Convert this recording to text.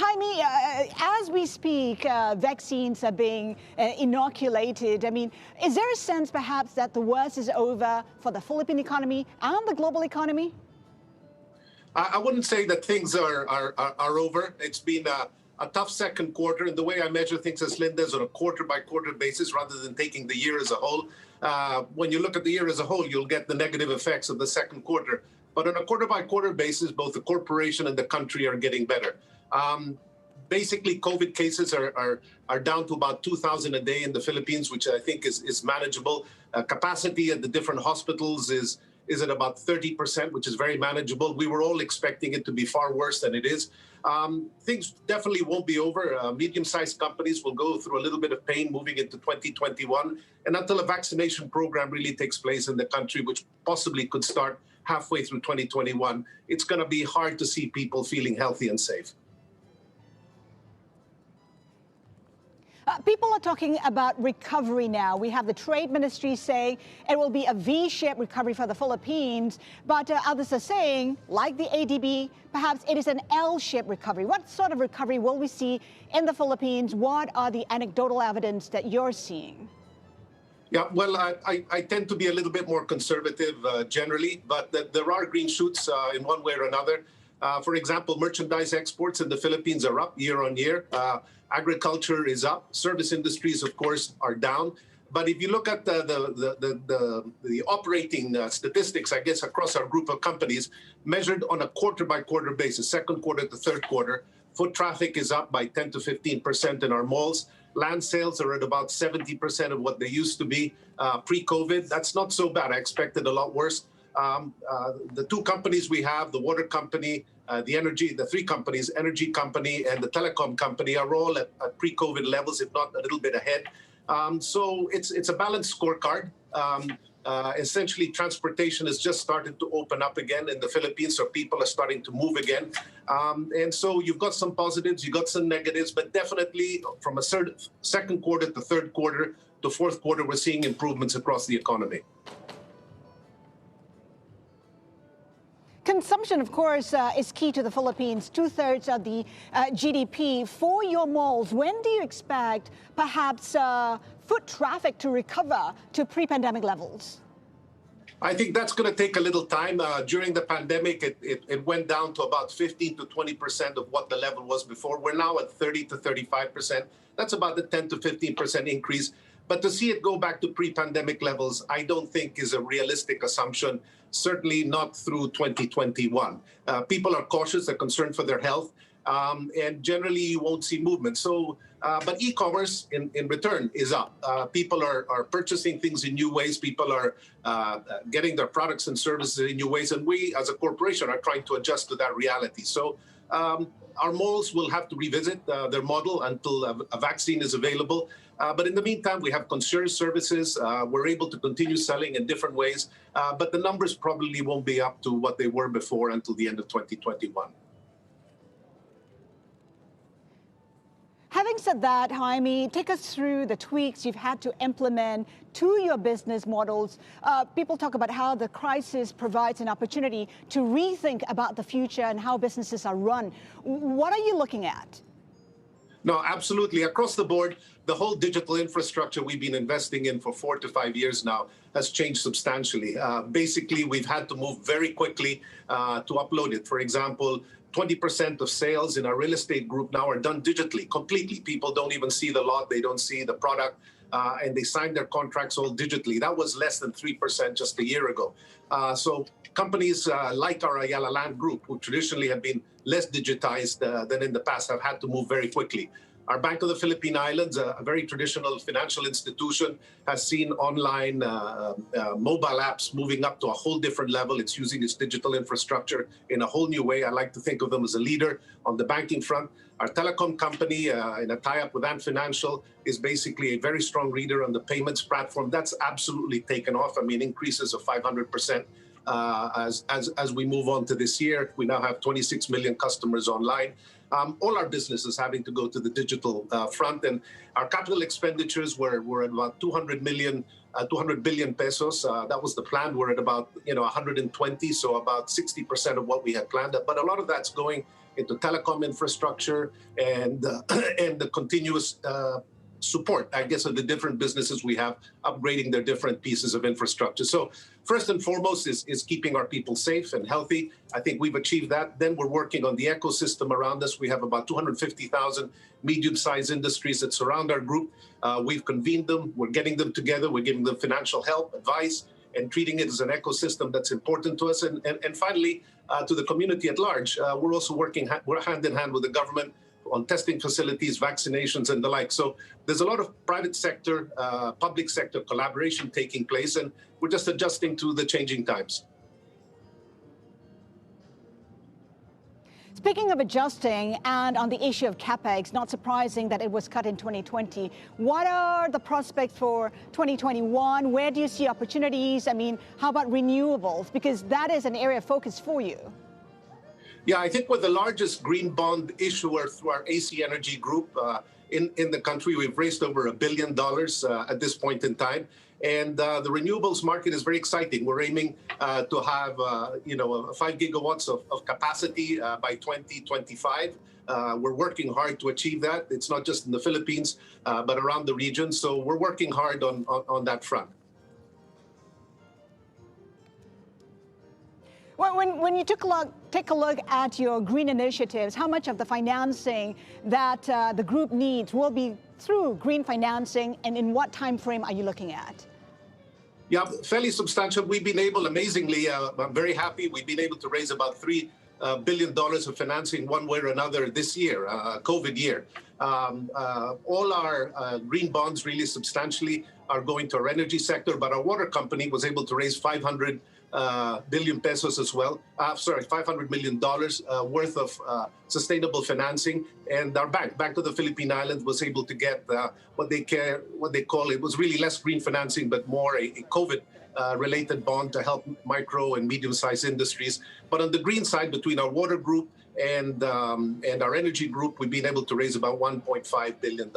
Jaime, as we speak, vaccines are being inoculated. I mean, is there a sense perhaps that the worst is over for the Philippine economy and the global economy? I wouldn't say that things are over. It's been a tough second quarter, and the way I measure things as Linda is on a quarter-by-quarter basis rather than taking the year as a whole. When you look at the year as a whole, you'll get the negative effects of the second quarter. But on a quarter-by-quarter basis, both the corporation and the country are getting better. Basically, COVID cases are down to about 2,000 a day in the Philippines, which I think is manageable. Capacity at the different hospitals is at about 30%, which is very manageable. We were all expecting it to be far worse than it is. Things definitely won't be over. Medium-sized companies will go through a little bit of pain moving into 2021. And until a vaccination program really takes place in the country, which possibly could start halfway through 2021, it's going to be hard to see people feeling healthy and safe. People are talking about recovery now. We have the trade ministry saying it will be a V-shaped recovery for the Philippines, but others are saying, like the ADB, perhaps it is an L-shaped recovery. What sort of recovery will we see in the Philippines? What are the anecdotal evidence that you're seeing? Yeah, well, I tend to be a little bit more conservative generally, but there are green shoots in one way or another. For example, merchandise exports in the Philippines are up year on year. Agriculture is up. Service industries, of course, are down. But if you look at the operating statistics, I guess, across our group of companies, measured on a quarter-by-quarter basis, second quarter to third quarter, foot traffic is up by 10 to 15% in our malls. Land sales are at about 70% of what they used to be pre-COVID. That's not so bad. I expected a lot worse. The two companies we have, the water company, the three companies, energy company and the telecom company, are all at pre-COVID levels, if not a little bit ahead. So it's a balanced scorecard. Essentially, transportation has just started to open up again in the Philippines, so people are starting to move again. And so you've got some positives, you've got some negatives, but definitely from a second quarter to third quarter to fourth quarter, we're seeing improvements across the economy. Consumption, of course, is key to the Philippines, 2/3 of the GDP. For your malls, when do you expect perhaps foot traffic to recover to pre-pandemic levels? I think that's going to take a little time. During the pandemic, it went down to about 15 to 20% of what the level was before. We're now at 30 to 35%. That's about the 10 to 15% increase. But to see it go back to pre-pandemic levels, I don't think is a realistic assumption, certainly not through 2021. People are cautious, they're concerned for their health, and generally you won't see movement. So, but e-commerce in return is up. People are purchasing things in new ways. People are getting their products and services in new ways. And we as a corporation are trying to adjust to that reality. So our malls will have to revisit their model until a vaccine is available. But in the meantime, we have concierge services. We're able to continue selling in different ways. But the numbers probably won't be up to what they were before until the end of 2021. Having said that, Jaime, take us through the tweaks you've had to implement to your business models. People talk about how the crisis provides an opportunity to rethink about the future and how businesses are run. What are you looking at? No, absolutely. Across the board, the whole digital infrastructure we've been investing in for 4 to 5 years now has changed substantially. Basically, we've had to move very quickly to upload it. For example, 20% of sales in our real estate group now are done digitally, completely. People don't even see the lot, they don't see the product, and they sign their contracts all digitally. That was less than 3% just a year ago. So companies like our Ayala Land Group, who traditionally have been less digitized than in the past, have had to move very quickly. Our Bank of the Philippine Islands, a very traditional financial institution, has seen online mobile apps moving up to a whole different level. It's using its digital infrastructure in a whole new way. I like to think of them as a leader on the banking front. Our telecom company, in a tie-up with Ant Financial, is basically a very strong leader on the payments platform. That's absolutely taken off. I mean, increases of 500%. As we move on to this year, we now have 26 million customers online. All our businesses having to go to the digital front, and our capital expenditures were at about 200 billion pesos. That was the plan. We're at about 120, so about 60% of what we had planned. But a lot of that's going into telecom infrastructure, and and the continuous support, I guess, of the different businesses we have, upgrading their different pieces of infrastructure. So first and foremost is keeping our people safe and healthy. I think we've achieved that. Then we're working on the ecosystem around us. We have about 250,000 medium-sized industries that surround our group. We've convened them. We're getting them together. We're giving them financial help, advice, and treating it as an ecosystem that's important to us. And finally, to the community at large, we're also working we're hand in hand with the government on testing facilities, vaccinations, and the like. So there's a lot of private sector, public sector collaboration taking place, and we're just adjusting to the changing times. Speaking of adjusting, and on the issue of CapEx, not surprising that it was cut in 2020. What are the prospects for 2021? Where do you see opportunities? I mean, how about renewables? Because that is an area of focus for you. Yeah, I think we're the largest green bond issuer through our AC Energy group in the country. We've raised over $1 billion at this point in time. And the renewables market is very exciting. We're aiming to have, 5 gigawatts of capacity by 2025. We're working hard to achieve that. It's not just in the Philippines, but around the region. So we're working hard on that front. Well, when you take a look at your green initiatives, how much of the financing that the group needs will be through green financing, and in what time frame are you looking at? Yeah, fairly substantial. We've been able, amazingly, I'm very happy, we've been able to raise about $3 billion of financing one way or another this year, COVID year. All our green bonds really substantially are going to our energy sector, but our water company was able to raise 500 billion pesos as well. $500 million worth of sustainable financing, and our Bank of the Philippine Islands was able to get what they call, it was really less green financing, but more a COVID related bond to help micro and medium-sized industries. But on the green side, between our water group and our energy group, we've been able to raise about $1.5 billion.